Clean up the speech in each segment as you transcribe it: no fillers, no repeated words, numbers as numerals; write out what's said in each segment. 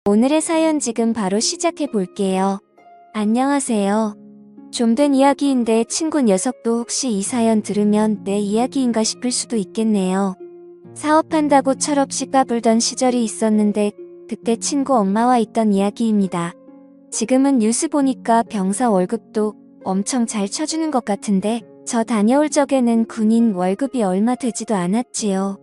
오늘의 사연 지금 바로 시작해 볼게요. 안녕하세요. 좀 된 이야기인데 친구 녀석도 혹시 이 사연 들으면 내 이야기인가 싶을 수도 있겠네요. 사업한다고 철없이 까불던 시절이 있었는데 그때 친구 엄마와 있던 이야기입니다. 지금은 뉴스 보니까 병사 월급도 엄청 잘 쳐주는 것 같은데 저 다녀올 적에는 군인 월급이 얼마 되지도 않았지요.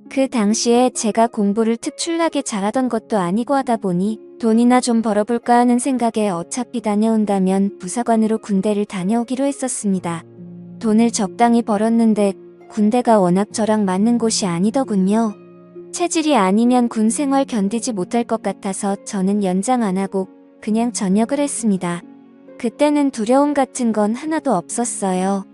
그 당시에 제가 공부를 특출나게 잘하던 것도 아니고 하다 보니 돈이나 좀 벌어볼까 하는 생각에 어차피 다녀온다면 부사관으로 군대를 다녀오기로 했었습니다. 돈을 적당히 벌었는데 군대가 워낙 저랑 맞는 곳이 아니더군요. 체질이 아니면 군 생활 견디지 못할 것 같아서 저는 연장 안 하고 그냥 전역을 했습니다. 그때는 두려움 같은 건 하나도 없었어요.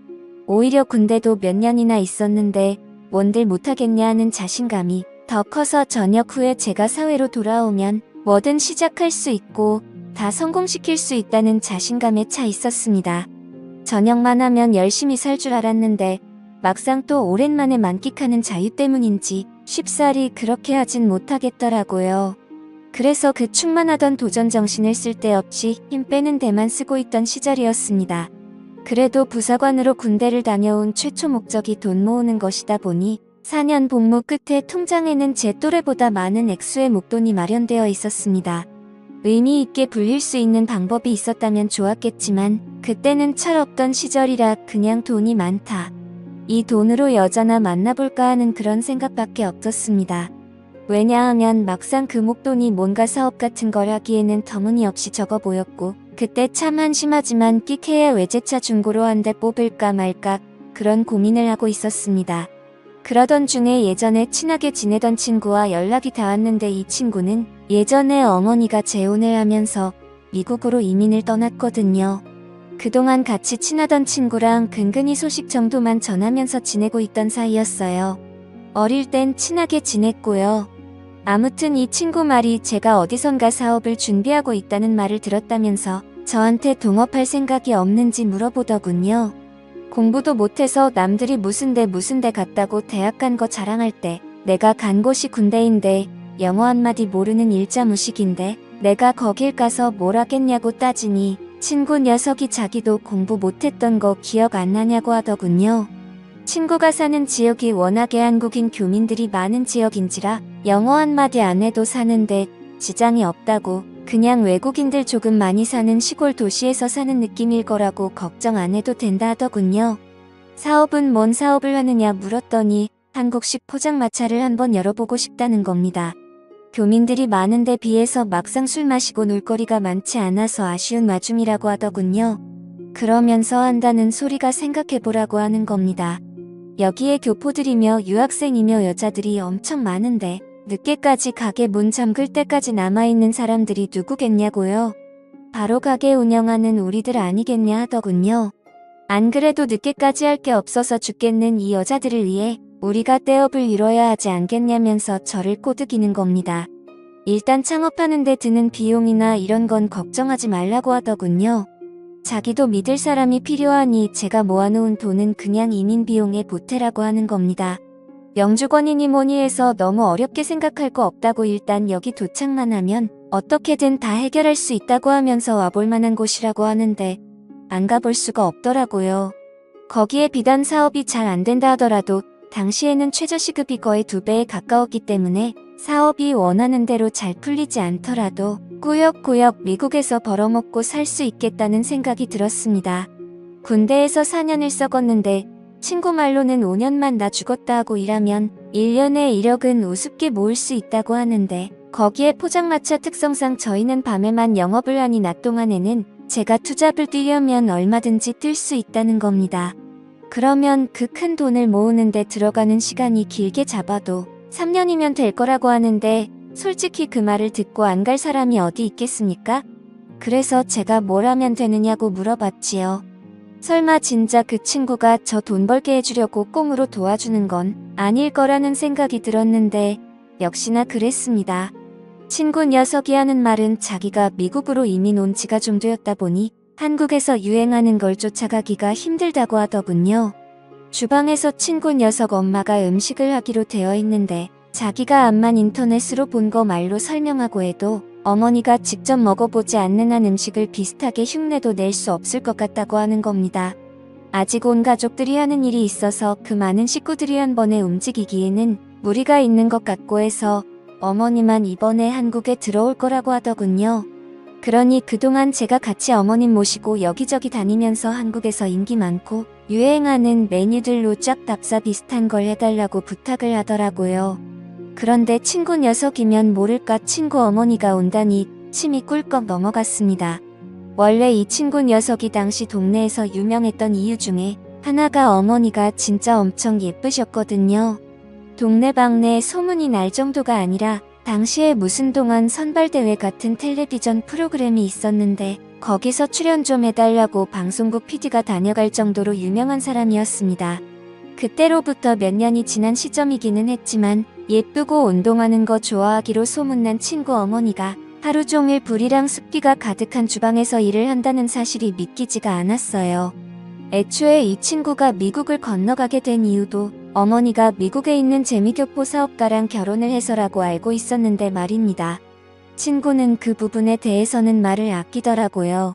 오히려 군대도 몇 년이나 있었는데 뭔들 못하겠냐 하는 자신감이 더 커서 전역 후에 제가 사회로 돌아오면 뭐든 시작할 수 있고 다 성공시킬 수 있다는 자신감에 차 있었습니다. 전역만 하면 열심히 살 줄 알았는데 막상 또 오랜만에 만끽하는 자유 때문인지 쉽사리 그렇게 하진 못하겠더라고요. 그래서 그 충만하던 도전 정신을 쓸데없이 힘 빼는 데만 쓰고 있던 시절이었습니다. 그래도 부사관으로 군대를 다녀온 최초 목적이 돈 모으는 것이다 보니 4년 복무 끝에 통장에는 제 또래보다 많은 액수의 목돈이 마련되어 있었습니다. 의미 있게 불릴 수 있는 방법이 있었다면 좋았겠지만 그때는 철없던 시절이라 그냥 돈이 많다. 이 돈으로 여자나 만나볼까 하는 그런 생각밖에 없었습니다. 왜냐하면 막상 그 목돈이 뭔가 사업 같은 걸 하기에는 터무니없이 적어 보였고 그때 참 한심하지만 끽해야 외제차 중고로 한 대 뽑을까 말까 그런 고민을 하고 있었습니다. 그러던 중에 예전에 친하게 지내던 친구와 연락이 닿았는데 이 친구는 예전에 어머니가 재혼을 하면서 미국으로 이민을 떠났거든요. 그동안 같이 친하던 친구랑 근근히 소식 정도만 전하면서 지내고 있던 사이였어요. 어릴 땐 친하게 지냈고요. 아무튼 이 친구 말이 제가 어디선가 사업을 준비하고 있다는 말을 들었다면서 저한테 동업할 생각이 없는지 물어보더군요. 공부도 못해서 남들이 무슨 데 갔다고 대학 간 거 자랑할 때 내가 간 곳이 군대인데 영어 한마디 모르는 일자무식인데 내가 거길 가서 뭘 하겠냐고 따지니 친구 녀석이 자기도 공부 못했던 거 기억 안 나냐고 하더군요. 친구가 사는 지역이 워낙에 한국인 교민들이 많은 지역인지라 영어 한마디 안 해도 사는데 지장이 없다고 그냥 외국인들 조금 많이 사는 시골 도시에서 사는 느낌일 거라고 걱정 안 해도 된다 하더군요. 사업은 뭔 사업을 하느냐 물었더니 한국식 포장마차를 한번 열어보고 싶다는 겁니다. 교민들이 많은데 비해서 막상 술 마시고 놀거리가 많지 않아서 아쉬운 와중이라고 하더군요. 그러면서 한다는 소리가 생각해보라고 하는 겁니다. 여기에 교포들이며 유학생이며 여자들이 엄청 많은데 늦게까지 가게 문 잠글 때까지 남아있는 사람들이 누구겠냐고요. 바로 가게 운영하는 우리들 아니겠냐 하더군요. 안 그래도 늦게까지 할 게 없어서 죽겠는 이 여자들을 위해 우리가 떼업을 이뤄야 하지 않겠냐면서 저를 꼬드기는 겁니다. 일단 창업하는 데 드는 비용이나 이런 건 걱정하지 말라고 하더군요. 자기도 믿을 사람이 필요하니 제가 모아놓은 돈은 그냥 이민 비용에 보태라고 하는 겁니다. 영주권이니 뭐니 해서 너무 어렵게 생각할 거 없다고 일단 여기 도착만 하면 어떻게든 다 해결할 수 있다고 하면서 와볼 만한 곳이라고 하는데 안 가볼 수가 없더라고요. 거기에 비단 사업이 잘 안 된다 하더라도 당시에는 최저시급이 거의 2배에 가까웠기 때문에 사업이 원하는 대로 잘 풀리지 않더라도 꾸역꾸역 미국에서 벌어먹고 살 수 있겠다는 생각이 들었습니다. 군대에서 4년을 썩었는데 친구 말로는 5년만 나 죽었다 하고 일하면 1년에 1억은 우습게 모을 수 있다고 하는데 거기에 포장마차 특성상 저희는 밤에만 영업을 하니 낮 동안에는 제가 투잡을 뛰려면 얼마든지 뛸 수 있다는 겁니다. 그러면 그 큰 돈을 모으는데 들어가는 시간이 길게 잡아도 3년이면 될 거라고 하는데 솔직히 그 말을 듣고 안 갈 사람이 어디 있겠습니까? 그래서 제가 뭘 하면 되느냐고 물어봤지요. 설마 진짜 그 친구가 저 돈 벌게 해주려고 꽁으로 도와주는 건 아닐 거라는 생각이 들었는데 역시나 그랬습니다. 친구 녀석이 하는 말은 자기가 미국으로 이민 온 지가 좀 되었다 보니 한국에서 유행하는 걸 쫓아가기가 힘들다고 하더군요. 주방에서 친구 녀석 엄마가 음식을 하기로 되어 있는데 자기가 암만 인터넷으로 본 거 말로 설명하고 해도 어머니가 직접 먹어보지 않는 한 음식을 비슷하게 흉내도 낼 수 없을 것 같다고 하는 겁니다. 아직 온 가족들이 하는 일이 있어서 그 많은 식구들이 한 번에 움직이기에는 무리가 있는 것 같고 해서 어머니만 이번에 한국에 들어올 거라고 하더군요. 그러니 그동안 제가 같이 어머님 모시고 여기저기 다니면서 한국에서 인기 많고 유행하는 메뉴들로 쫙 답사 비슷한 걸 해달라고 부탁을 하더라고요. 그런데 친구 녀석이면 모를까 친구 어머니가 온다니 침이 꿀꺽 넘어갔습니다. 원래 이 친구 녀석이 당시 동네에서 유명했던 이유 중에 하나가 어머니가 진짜 엄청 예쁘셨거든요. 동네방네 소문이 날 정도가 아니라 당시에 무슨 동안 선발대회 같은 텔레비전 프로그램이 있었는데 거기서 출연 좀 해달라고 방송국 PD가 다녀갈 정도로 유명한 사람이었습니다. 그때로부터 몇 년이 지난 시점이기는 했지만 예쁘고 운동하는 거 좋아하기로 소문난 친구 어머니가 하루 종일 불이랑 습기가 가득한 주방에서 일을 한다는 사실이 믿기지가 않았어요. 애초에 이 친구가 미국을 건너가게 된 이유도 어머니가 미국에 있는 재미교포 사업가랑 결혼을 해서라고 알고 있었는데 말입니다. 친구는 그 부분에 대해서는 말을 아끼더라고요.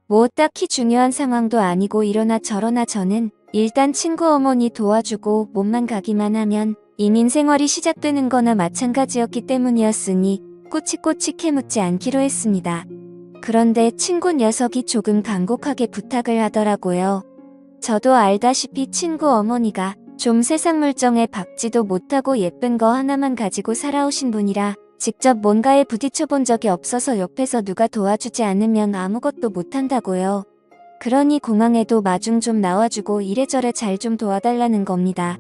뭐 딱히 중요한 상황도 아니고 이러나 저러나 저는 일단 친구 어머니 도와주고 몸만 가기만 하면 이민 생활이 시작되는 거나 마찬가지였기 때문이었으니 꼬치꼬치 캐묻지 않기로 했습니다. 그런데 친구 녀석이 조금 간곡하게 부탁을 하더라고요. 저도 알다시피 친구 어머니가 좀 세상 물정에 박지도 못하고 예쁜 거 하나만 가지고 살아오신 분이라 직접 뭔가에 부딪혀 본 적이 없어서 옆에서 누가 도와주지 않으면 아무것도 못한다고요. 그러니 공항에도 마중 좀 나와주고 이래저래 잘 좀 도와달라는 겁니다.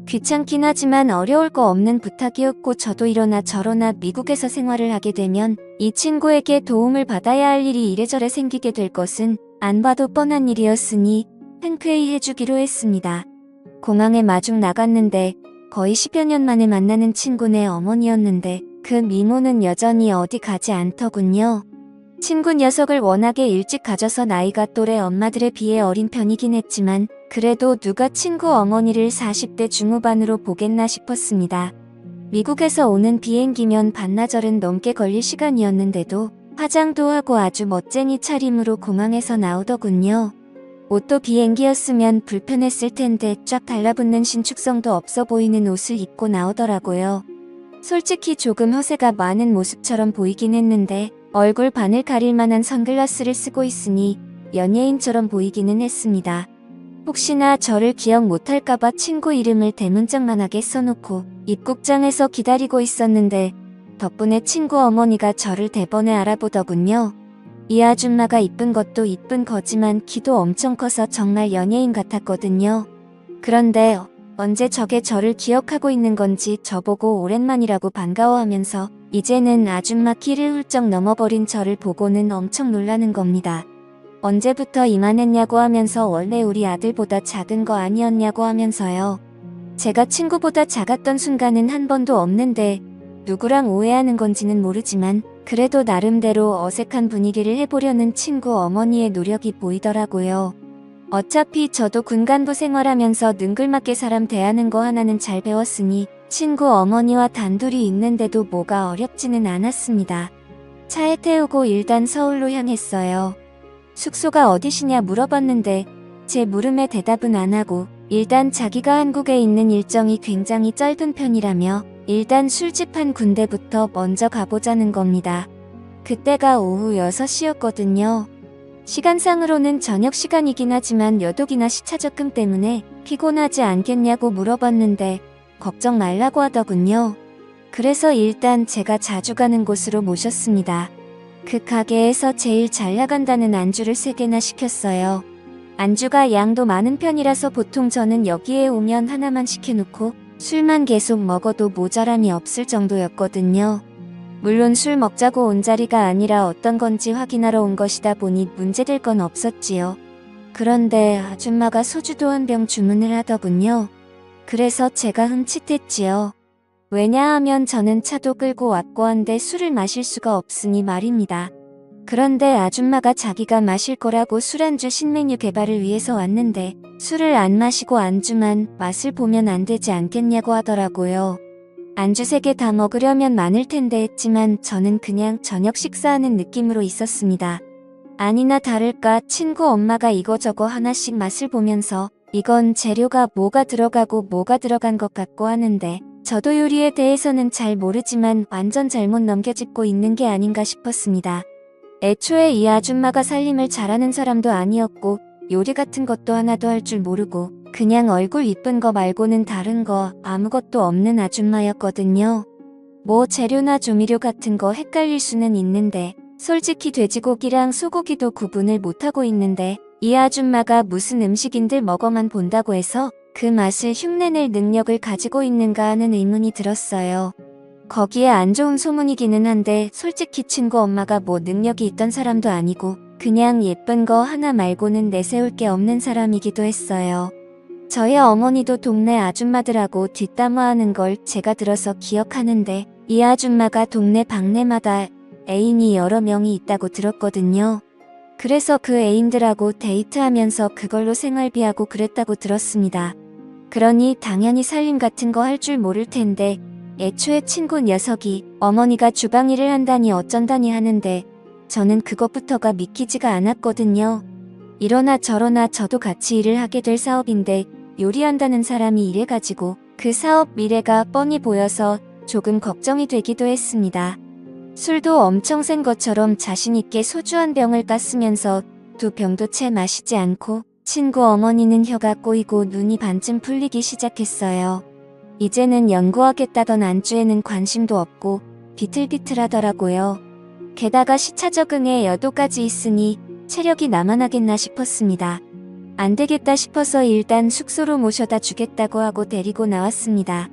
귀찮긴 하지만 어려울 거 없는 부탁이었고 저도 이러나 저러나 미국에서 생활을 하게 되면 이 친구에게 도움을 받아야 할 일이 이래저래 생기게 될 것은 안 봐도 뻔한 일이었으니 흔쾌히 해주기로 했습니다. 공항에 마중 나갔는데 거의 10여 년 만에 만나는 친구네 어머니였는데 그 미모는 여전히 어디 가지 않더군요. 친구 녀석을 워낙에 일찍 가져서 나이가 또래 엄마들에 비해 어린 편이긴 했지만 그래도 누가 친구 어머니를 40대 중후반으로 보겠나 싶었습니다. 미국에서 오는 비행기면 반나절은 넘게 걸릴 시간이었는데도 화장도 하고 아주 멋쟁이 차림으로 공항에서 나오더군요. 옷도 비행기였으면 불편했을 텐데 쫙 달라붙는 신축성도 없어 보이는 옷을 입고 나오더라고요. 솔직히 조금 허세가 많은 모습처럼 보이긴 했는데 얼굴 반을 가릴 만한 선글라스를 쓰고 있으니 연예인처럼 보이기는 했습니다. 혹시나 저를 기억 못할까봐 친구 이름을 대문짝만하게 써놓고 입국장에서 기다리고 있었는데 덕분에 친구 어머니가 저를 대번에 알아보더군요. 이 아줌마가 이쁜 것도 이쁜 거지만 키도 엄청 커서 정말 연예인 같았거든요. 그런데 언제 저게 저를 기억하고 있는 건지 저보고 오랜만이라고 반가워하면서 이제는 아줌마 키를 훌쩍 넘어버린 저를 보고는 엄청 놀라는 겁니다. 언제부터 이만했냐고 하면서 원래 우리 아들보다 작은 거 아니었냐고 하면서요. 제가 친구보다 작았던 순간은 한 번도 없는데 누구랑 오해하는 건지는 모르지만 그래도 나름대로 어색한 분위기를 해보려는 친구 어머니의 노력이 보이더라고요. 어차피 저도 군간부 생활하면서 능글맞게 사람 대하는 거 하나는 잘 배웠으니 친구 어머니와 단둘이 있는데도 뭐가 어렵지는 않았습니다. 차에 태우고 일단 서울로 향했어요. 숙소가 어디시냐 물어봤는데 제 물음에 대답은 안 하고 일단 자기가 한국에 있는 일정이 굉장히 짧은 편이라며 일단 술집 한 군데부터 먼저 가보자는 겁니다. 그때가 오후 6시였거든요. 시간상으로는 저녁 시간이긴 하지만 여독이나 시차 적금 때문에 피곤하지 않겠냐고 물어봤는데 걱정 말라고 하더군요. 그래서 일단 제가 자주 가는 곳으로 모셨습니다. 그 가게에서 제일 잘 나간다는 안주를 3개나 시켰어요. 안주가 양도 많은 편이라서 보통 저는 여기에 오면 하나만 시켜놓고 술만 계속 먹어도 모자람이 없을 정도였거든요. 물론 술 먹자고 온 자리가 아니라 어떤 건지 확인하러 온 것이다 보니 문제될 건 없었지요. 그런데 아줌마가 소주도 한 병 주문을 하더군요. 그래서 제가 흠칫했지요. 왜냐하면 저는 차도 끌고 왔고 한데 술을 마실 수가 없으니 말입니다. 그런데 아줌마가 자기가 마실 거라고 술안주 신메뉴 개발을 위해서 왔는데 술을 안 마시고 안주만 맛을 보면 안 되지 않겠냐고 하더라고요. 안주 3개 다 먹으려면 많을 텐데 했지만 저는 그냥 저녁 식사하는 느낌으로 있었습니다. 아니나 다를까 친구 엄마가 이거저거 하나씩 맛을 보면서 이건 재료가 뭐가 들어가고 뭐가 들어간 것 같고 하는데 저도 요리에 대해서는 잘 모르지만 완전 잘못 넘겨짚고 있는 게 아닌가 싶었습니다. 애초에 이 아줌마가 살림을 잘하는 사람도 아니었고 요리 같은 것도 하나도 할 줄 모르고 그냥 얼굴 이쁜 거 말고는 다른 거 아무것도 없는 아줌마였거든요. 뭐 재료나 조미료 같은 거 헷갈릴 수는 있는데 솔직히 돼지고기랑 소고기도 구분을 못하고 있는데 이 아줌마가 무슨 음식인들 먹어만 본다고 해서 그 맛을 흉내낼 능력을 가지고 있는가 하는 의문이 들었어요. 거기에 안 좋은 소문이기는 한데 솔직히 친구 엄마가 뭐 능력이 있던 사람도 아니고 그냥 예쁜 거 하나 말고는 내세울 게 없는 사람이기도 했어요. 저희 어머니도 동네 아줌마들하고 뒷담화하는 걸 제가 들어서 기억하는데 이 아줌마가 동네 방네마다 애인이 여러 명이 있다고 들었거든요. 그래서 그 애인들하고 데이트하면서 그걸로 생활비하고 그랬다고 들었습니다. 그러니 당연히 살림 같은 거 할 줄 모를 텐데 애초에 친구 녀석이 어머니가 주방 일을 한다니 어쩐다니 하는데 저는 그것부터가 믿기지가 않았거든요. 이러나 저러나 저도 같이 일을 하게 될 사업인데 요리한다는 사람이 이래가지고 그 사업 미래가 뻔히 보여서 조금 걱정이 되기도 했습니다. 술도 엄청 센 것처럼 자신있게 소주 한 병을 깠으면서 2병도 채 마시지 않고 친구 어머니는 혀가 꼬이고 눈이 반쯤 풀리기 시작했어요. 이제는 연구하겠다던 안주에는 관심도 없고 비틀비틀하더라고요. 게다가 시차 적응에 여도까지 있으니 체력이 남아나겠나 싶었습니다. 안 되겠다 싶어서 일단 숙소로 모셔다 주겠다고 하고 데리고 나왔습니다.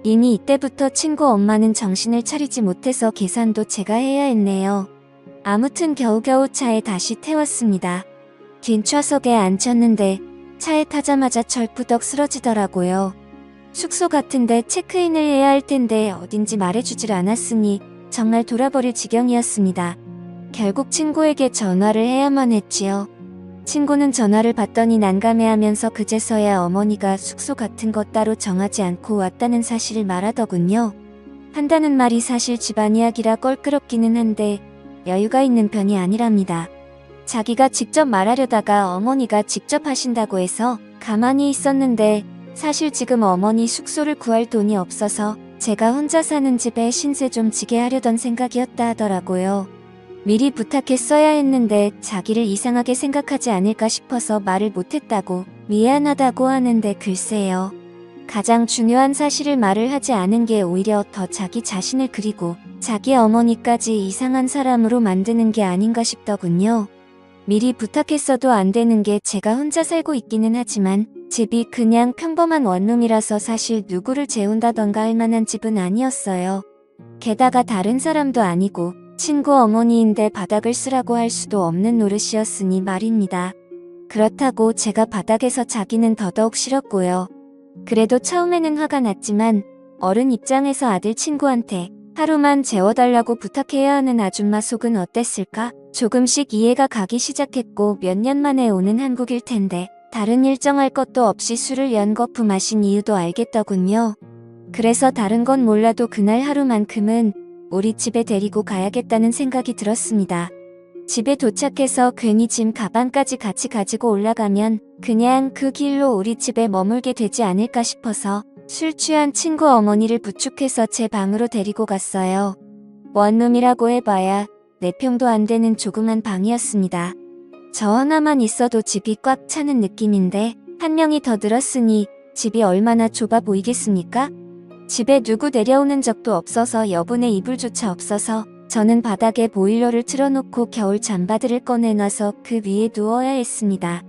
이미 이때부터 친구 엄마는 정신을 차리지 못해서 계산도 제가 해야 했네요. 아무튼 겨우겨우 차에 다시 태웠습니다. 뒷좌석에 앉혔는데 차에 타자마자 철푸덕 쓰러지더라고요. 숙소 같은데 체크인을 해야 할 텐데 어딘지 말해주질 않았으니 정말 돌아버릴 지경이었습니다. 결국 친구에게 전화를 해야만 했지요. 친구는 전화를 받더니 난감해하면서 그제서야 어머니가 숙소 같은 거 따로 정하지 않고 왔다는 사실을 말하더군요. 한다는 말이 사실 집안 이야기라 껄끄럽기는 한데 여유가 있는 편이 아니랍니다. 자기가 직접 말하려다가 어머니가 직접 하신다고 해서 가만히 있었는데 사실 지금 어머니 숙소를 구할 돈이 없어서 제가 혼자 사는 집에 신세 좀 지게 하려던 생각이었다 하더라고요. 미리 부탁했어야 했는데 자기를 이상하게 생각하지 않을까 싶어서 말을 못했다고 미안하다고 하는데 글쎄요. 가장 중요한 사실을 말을 하지 않은 게 오히려 더 자기 자신을 그리고 자기 어머니까지 이상한 사람으로 만드는 게 아닌가 싶더군요. 미리 부탁했어도 안 되는 게 제가 혼자 살고 있기는 하지만 집이 그냥 평범한 원룸이라서 사실 누구를 재운다던가 할 만한 집은 아니었어요. 게다가 다른 사람도 아니고 친구 어머니인데 바닥을 쓰라고 할 수도 없는 노릇이었으니 말입니다. 그렇다고 제가 바닥에서 자기는 더더욱 싫었고요. 그래도 처음에는 화가 났지만 어른 입장에서 아들 친구한테 하루만 재워달라고 부탁해야 하는 아줌마 속은 어땠을까? 조금씩 이해가 가기 시작했고 몇 년 만에 오는 한국일 텐데 다른 일정할 것도 없이 술을 연거푸 마신 이유도 알겠더군요. 그래서 다른 건 몰라도 그날 하루만큼은 우리 집에 데리고 가야겠다는 생각이 들었습니다. 집에 도착해서 괜히 짐 가방까지 같이 가지고 올라가면 그냥 그 길로 우리 집에 머물게 되지 않을까 싶어서 술 취한 친구 어머니를 부축해서 제 방으로 데리고 갔어요. 원룸이라고 해봐야 4평도 안 되는 조그만 방이었습니다. 저 하나만 있어도 집이 꽉 차는 느낌인데 한 명이 더 늘었으니 집이 얼마나 좁아 보이겠습니까? 집에 누구 내려오는 적도 없어서 여분의 이불조차 없어서 저는 바닥에 보일러를 틀어놓고 겨울 잠바들을 꺼내놔서 그 위에 누워야 했습니다.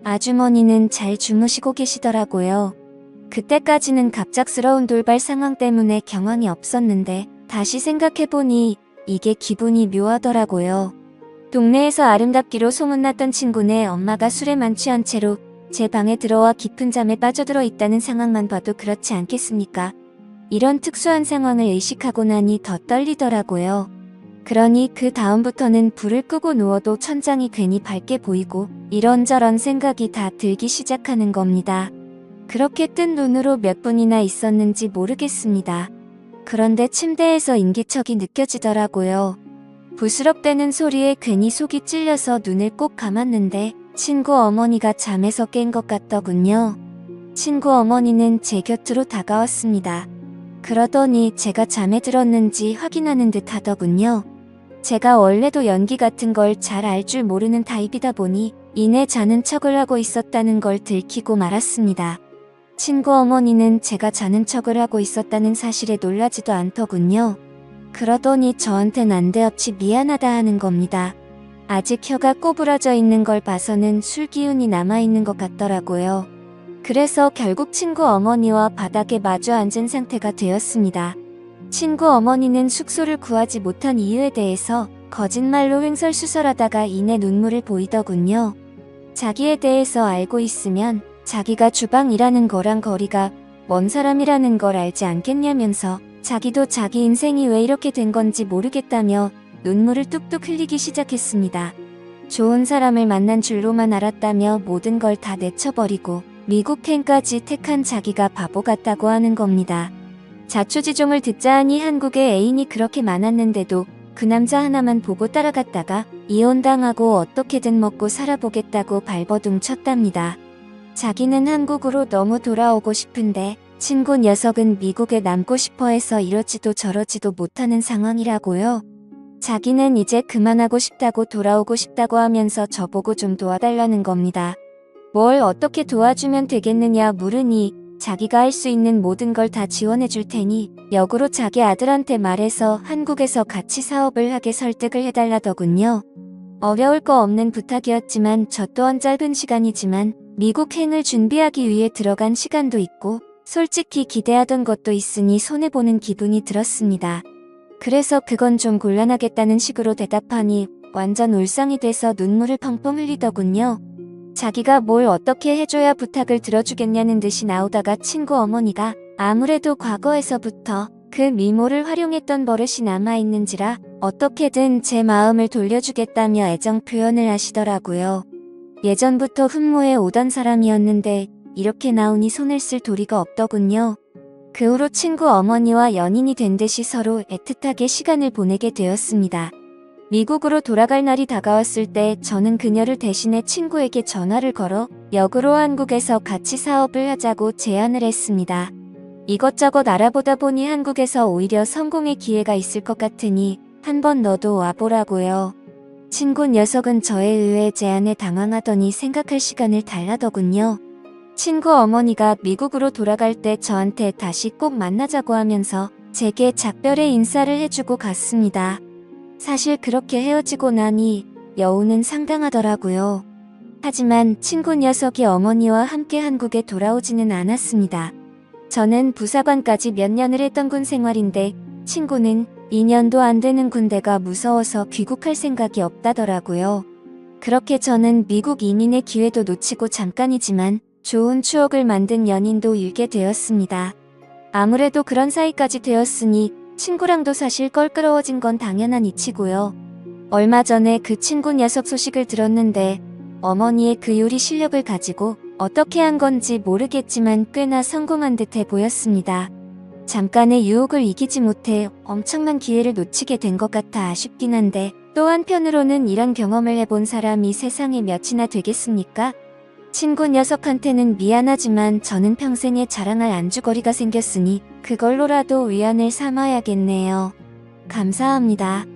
아주머니는 잘 주무시고 계시더라고요. 그때까지는 갑작스러운 돌발 상황 때문에 경황이 없었는데 다시 생각해보니 이게 기분이 묘하더라고요. 동네에서 아름답기로 소문났던 친구네 엄마가 술에만 취한 채로 제 방에 들어와 깊은 잠에 빠져들어 있다는 상황만 봐도 그렇지 않겠습니까? 이런 특수한 상황을 의식하고 나니 더 떨리더라고요. 그러니 그 다음부터는 불을 끄고 누워도 천장이 괜히 밝게 보이고 이런저런 생각이 다 들기 시작하는 겁니다. 그렇게 뜬 눈으로 몇 분이나 있었는지 모르겠습니다. 그런데 침대에서 인기척이 느껴지더라고요. 부스럭대는 소리에 괜히 속이 찔려서 눈을 꼭 감았는데 친구 어머니가 잠에서 깬 것 같더군요. 친구 어머니는 제 곁으로 다가왔습니다. 그러더니 제가 잠에 들었는지 확인하는 듯 하더군요. 제가 원래도 연기 같은 걸 잘 알 줄 모르는 타입이다 보니 이내 자는 척을 하고 있었다는 걸 들키고 말았습니다. 친구 어머니는 제가 자는 척을 하고 있었다는 사실에 놀라지도 않더군요. 그러더니 저한테 난데없이 미안하다 하는 겁니다. 아직 혀가 꼬부라져 있는 걸 봐서는 술 기운이 남아있는 것 같더라고요. 그래서 결국 친구 어머니와 바닥에 마주 앉은 상태가 되었습니다. 친구 어머니는 숙소를 구하지 못한 이유에 대해서 거짓말로 횡설수설하다가 이내 눈물을 보이더군요. 자기에 대해서 알고 있으면 자기가 주방이라는 거랑 거리가 먼 사람이라는 걸 알지 않겠냐면서 자기도 자기 인생이 왜 이렇게 된 건지 모르겠다며 눈물을 뚝뚝 흘리기 시작했습니다. 좋은 사람을 만난 줄로만 알았다며 모든 걸 다 내쳐버리고 미국행까지 택한 자기가 바보 같다고 하는 겁니다. 자초지종을 듣자 하니 한국에 애인이 그렇게 많았는데도 그 남자 하나만 보고 따라갔다가 이혼당하고 어떻게든 먹고 살아보겠다고 발버둥 쳤답니다. 자기는 한국으로 너무 돌아오고 싶은데 친구 녀석은 미국에 남고 싶어 해서 이러지도 저러지도 못하는 상황이라고요. 자기는 이제 그만하고 싶다고 돌아오고 싶다고 하면서 저보고 좀 도와달라는 겁니다. 뭘 어떻게 도와주면 되겠느냐 물으니 자기가 할 수 있는 모든 걸 다 지원해 줄 테니 역으로 자기 아들한테 말해서 한국에서 같이 사업을 하게 설득을 해달라더군요. 어려울 거 없는 부탁이었지만 저 또한 짧은 시간이지만 미국행을 준비하기 위해 들어간 시간도 있고 솔직히 기대하던 것도 있으니 손해보는 기분이 들었습니다. 그래서 그건 좀 곤란하겠다는 식으로 대답하니 완전 울상이 돼서 눈물을 펑펑 흘리더군요. 자기가 뭘 어떻게 해줘야 부탁을 들어주겠냐는 듯이 나오다가 친구 어머니가 아무래도 과거에서부터 그 미모를 활용했던 버릇이 남아있는지라 어떻게든 제 마음을 돌려주겠다며 애정 표현을 하시더라고요. 예전부터 흠모해 오던 사람이었는데 이렇게 나오니 손을 쓸 도리가 없더군요. 그 후로 친구 어머니와 연인이 된 듯이 서로 애틋하게 시간을 보내게 되었습니다. 미국으로 돌아갈 날이 다가왔을 때 저는 그녀를 대신해 친구에게 전화를 걸어 역으로 한국에서 같이 사업을 하자고 제안을 했습니다. 이것저것 알아보다 보니 한국에서 오히려 성공의 기회가 있을 것 같으니 한번 너도 와보라고요. 친구 녀석은 저의 의외의 제안에 당황하더니 생각할 시간을 달라더군요. 친구 어머니가 미국으로 돌아갈 때 저한테 다시 꼭 만나자고 하면서 제게 작별의 인사를 해주고 갔습니다. 사실 그렇게 헤어지고 나니 여운은 상당하더라고요. 하지만 친구 녀석이 어머니와 함께 한국에 돌아오지는 않았습니다. 저는 부사관까지 몇 년을 했던 군 생활인데 친구는 2년도 안 되는 군대가 무서워서 귀국할 생각이 없다더라고요. 그렇게 저는 미국 이민의 기회도 놓치고 잠깐이지만 좋은 추억을 만든 연인도 잃게 되었습니다. 아무래도 그런 사이까지 되었으니 친구랑도 사실 껄끄러워진 건 당연한 이치고요. 얼마 전에 그 친구 녀석 소식을 들었는데 어머니의 그 요리 실력을 가지고 어떻게 한 건지 모르겠지만 꽤나 성공한 듯해 보였습니다. 잠깐의 유혹을 이기지 못해 엄청난 기회를 놓치게 된 것 같아 아쉽긴 한데 또 한편으로는 이런 경험을 해본 사람이 세상에 몇이나 되겠습니까? 친구 녀석한테는 미안하지만 저는 평생에 자랑할 안주거리가 생겼으니 그걸로라도 위안을 삼아야겠네요. 감사합니다.